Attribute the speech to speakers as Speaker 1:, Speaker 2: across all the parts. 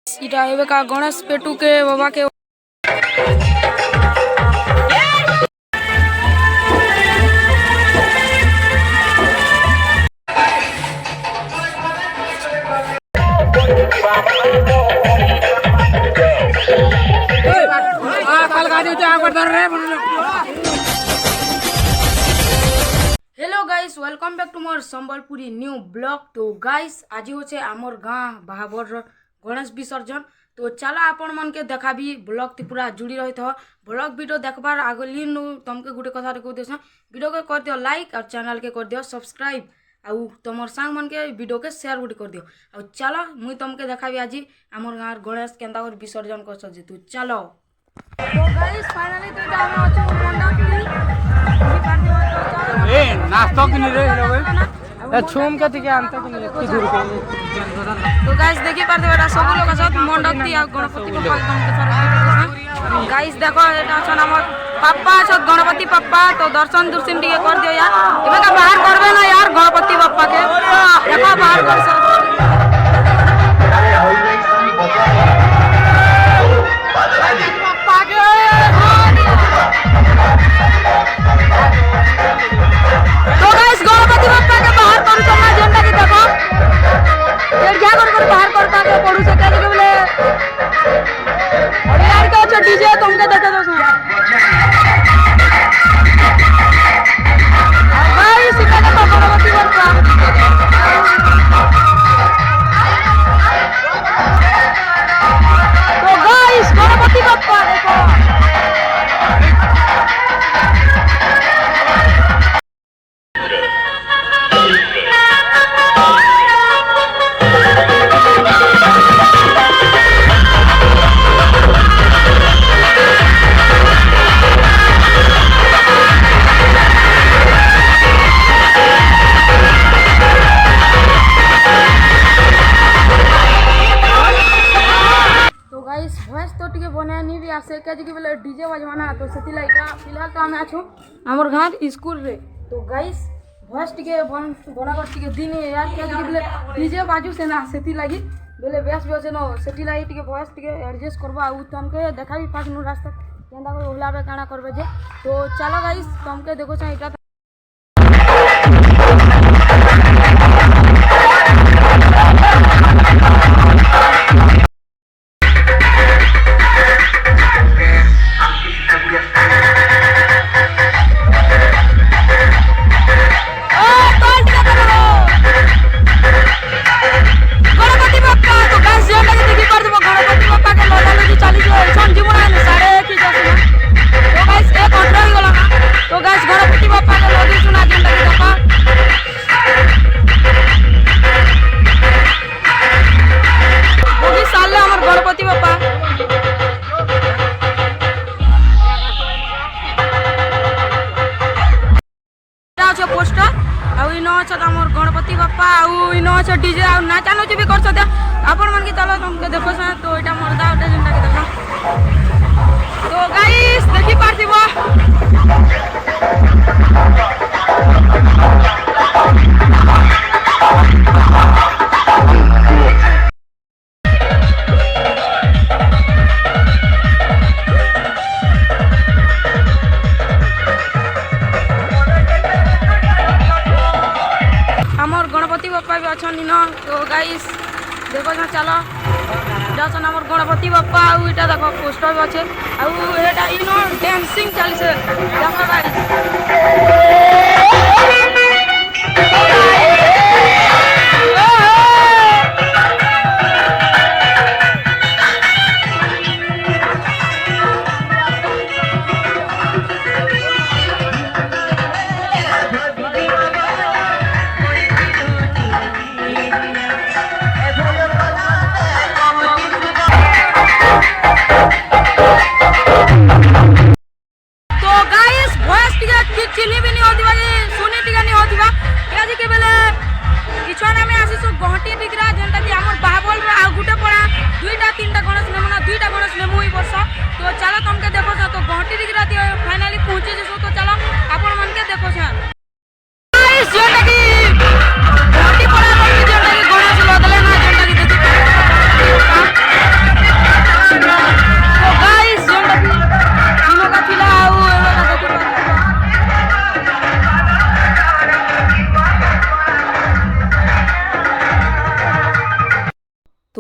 Speaker 1: इटा एबे का गणेश पेटू के बाबा के hello guys welcome back to more Sambalpuri new blog. तो गाइस आज होचे आमर गाँ बाहाबर गणेश विसर्जन। तो चला आपण मन के देखा भी ब्लॉग ती पूरा जुड़ी रही था। ब्लॉग वीडियो देखबार आगली तुमके गुटे कथा कह देस वीडियो के कर दियो लाइक और चैनल के कर दियो सब्सक्राइब आउ तुमर सांग मन के वीडियो के शेयर गुटे कर दियो। आ चलो मुई तुमके देखा भी आज आमर गाँ गणेश केंदा कर विसर्जन कर सजे। तू चलो तो गाइस फाइनली तो हम अछि मंडप
Speaker 2: ए नाश्ता कि नहीं रे ए छूम के टिके अंत कि नहीं दूर के
Speaker 1: तो गाइस देखि पारते बेटा सब लोग साथ मंडप ती आ गणपति पप्पा एकदम के साथ गाइस देखो एटा छन हमर पप्पा छ गणपति पप्पा। तो दर्शन दुर्शन टिके कर दियो यार एबे का बाहर करबे ना यार गणपति पप्पा के देखो बाहर कर डीजे तुमके देखे दो भाई सिखाने का गणपति बप्पा तो गाइस गणपति बप्पा देखो भैंस तो टिके बनानी भी आसे क्या कि बोले डीजे बजवाना तो सेति लाइका फिलहाल तो हमें आछो हमर गाँव स्कूल रे। तो गाइस भैंस टिके बना कर टिके दिन यार क्या कि बोले डीजे बाजू से ना सेति लागी बोले बेस भी আছে न सेति लागी टिके भैंस टिके एडजस्ट करबा आ तमके देखा भी पास नु रास्ता केंदा को ओलाबे काना करबे जे। तो चलो गाइस तमके देखो छ इटा पोस्टर आउ इन अच्छा हमर गणपति बाप्पा आउ इन अच्छा डीजे आउ नाचा नोच भी कर सकते आपण मन की चलो तुमके देखो सा। तो एटा मर्दा ओटा जनता के देखो तो गाइस देखि पारथिबो गणपति बाप्पा भी अच्छा नी न। तो गाइस देखो ना चलो जसन हमर गणपति बाप्पा आउ इटा देखो पोस्टर भी अच्छे आउ एटा इनो डांसिंग चलছে देखो गाइस चिन्ही भी नहीं होती सुनी टिका नहीं होती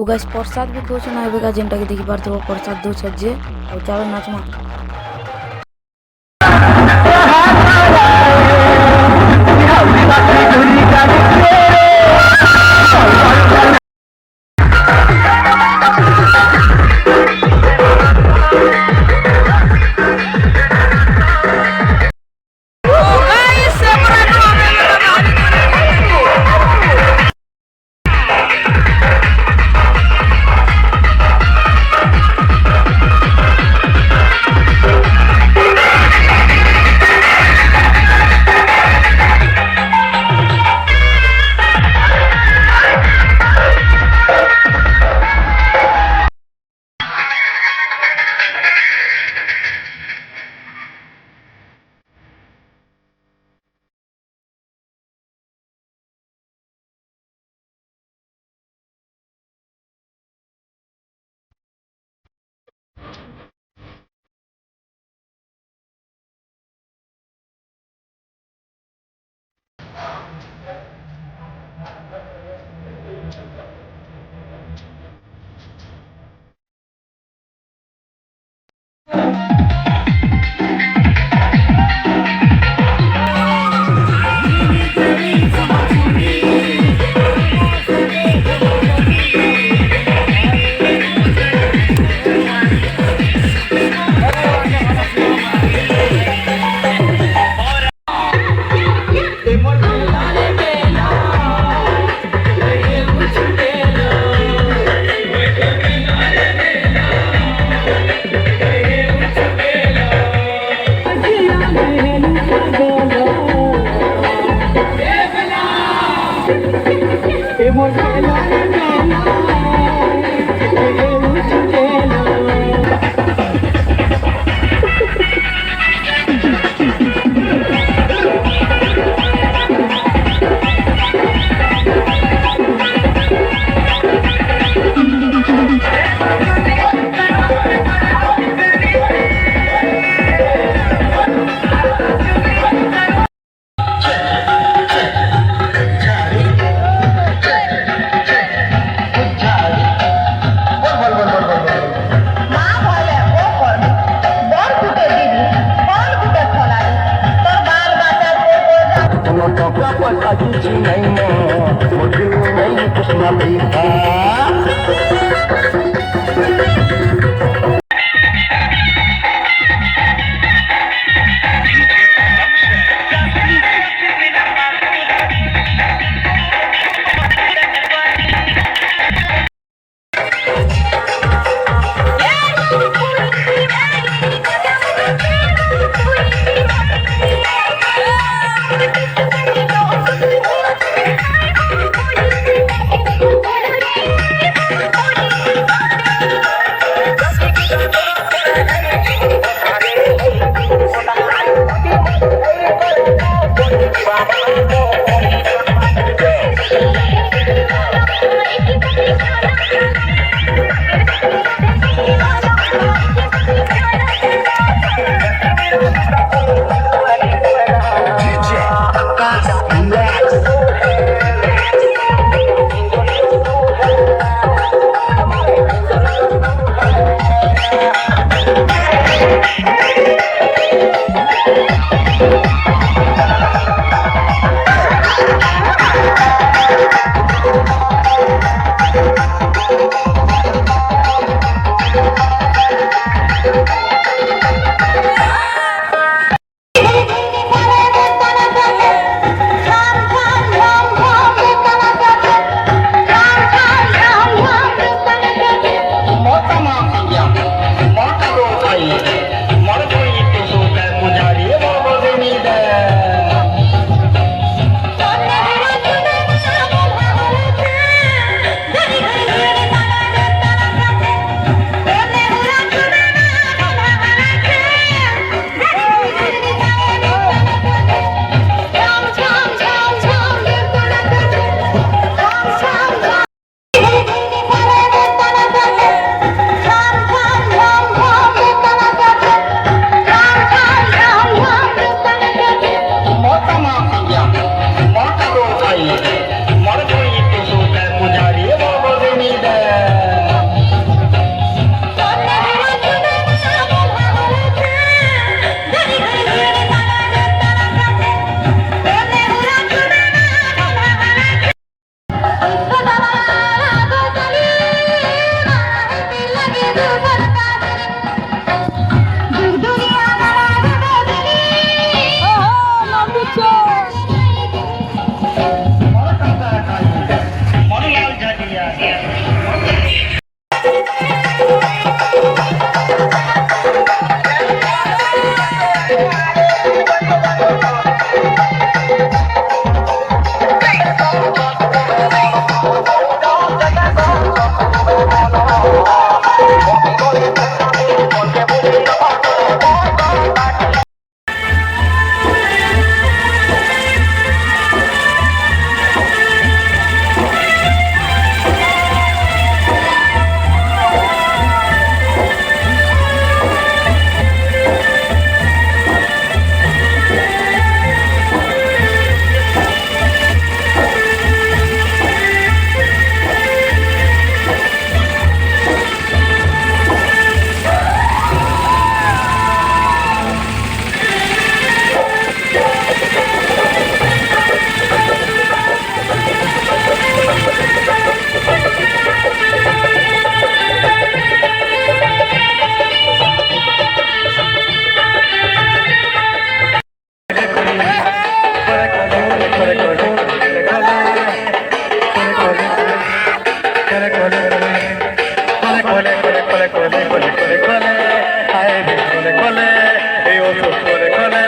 Speaker 1: गाइस प्रसाद भी खोज ना एबेका जेनटा के देखि पारथो प्रसाद दो छजे और चलो नाचमा
Speaker 3: খোলে খোলে খোলে খোলে খোলে খোলে হায় রে খোলে খোলে এই ওষুধ খোলে খোলে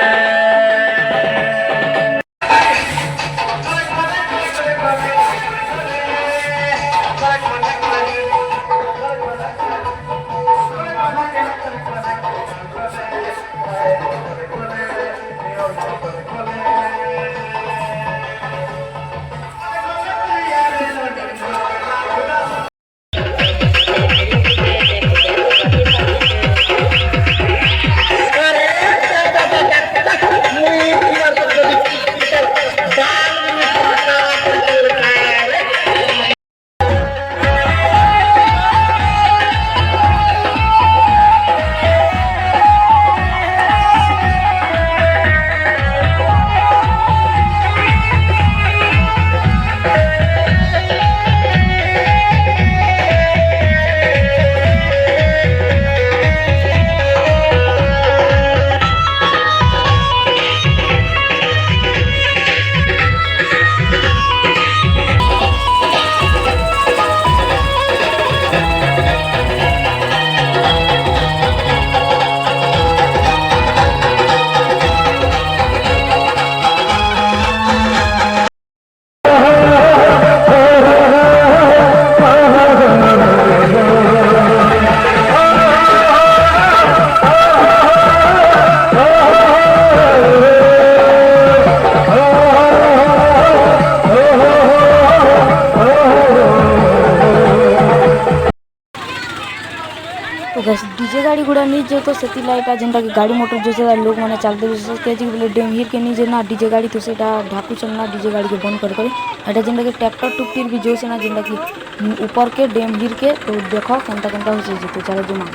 Speaker 1: तो गैस डीजे गाड़ी गुड़ा नहीं जो तो सेती लाइटा जेनटा कि गाड़ी मोटर जो से लोग माने चलते तेज बोले डेम हिर के नहीं जेना डीजे गाड़ी तो सेटा ढाकू चलना डीजे गाड़ी के बंद कर एटा जेनटा कि ट्रैक्टर टुक्टिर भी जो से ना जेनटा कि ऊपर के डेम हिर के तो देखो केनता केनता हो जेते चलो जुमा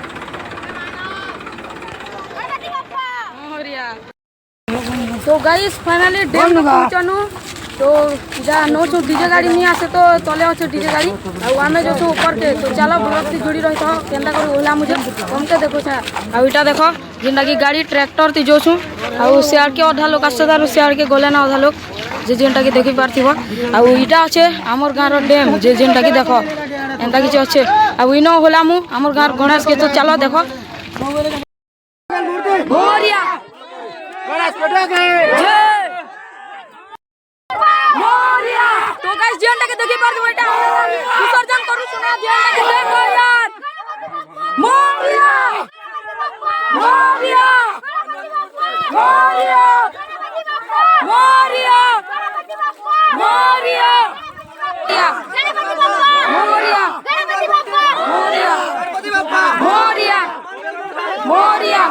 Speaker 1: तो गाइस फाइनली डेम पहुंचनु तो जा नो छो डीजे गाड़ी नहीं आसे तो तले अच्छे डीजे गाड़ी और आमे जो छो ऊपर के तो चलो ब्लॉक से जुड़ी रही तो केनता कर ओला मुझे कम के देखो छा आ इटा देखो जेनटा की गाड़ी ट्रैक्टर ती जो छु आ शेयर के आधा लोग आसे तार शेयर के गले ना आधा लोग जे जेनटा की देखि पारथिबो आ इटा अच्छे हमर गाँव डेम जे जेनटा की देखो एंता किछ अच्छे आ इनो होला मु हमर गाँव गणेश के तो चलो देखो मोरिया गणेश पटा के मोरिया तो गाइस जेनटा के देखि पारथिबो इटा विसर्जन करू सुना जेनटा के देखो यार मोरिया मोरिया मोरिया मोरिया मोरिया मोरिया मोरिया मोरिया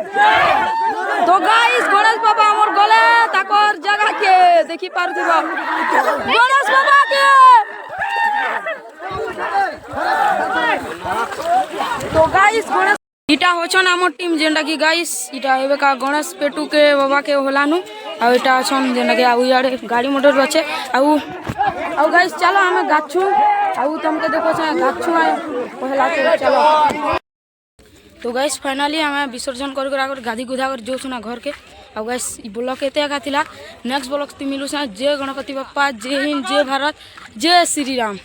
Speaker 1: तो गाइस गणेश बाबा हमर गले ताकर जगह के देखि पारथिबो गणेश बाबा के तो गाइस गणेश इटा होछन हमर टीम जेंडा की गाइस इटा हेबे का गणेश पेटू के बाबा के होलानु आ इटा छन जेंडा के आउ याडे गाड़ी मोटर बचे आउ गाइस चलो हमें गाछू आउ तुमके देखो छ गाछू आए पहला के चलो तो गाइस फाइनली हमें विसर्जन कर गाधी गुधा कर जो सुना घर के अब गाइस ब्लॉक एते का थिला नेक्स्ट ब्लॉक ती मिलू जय गणपति बप्पा जय हिंद जय भारत जय श्री राम।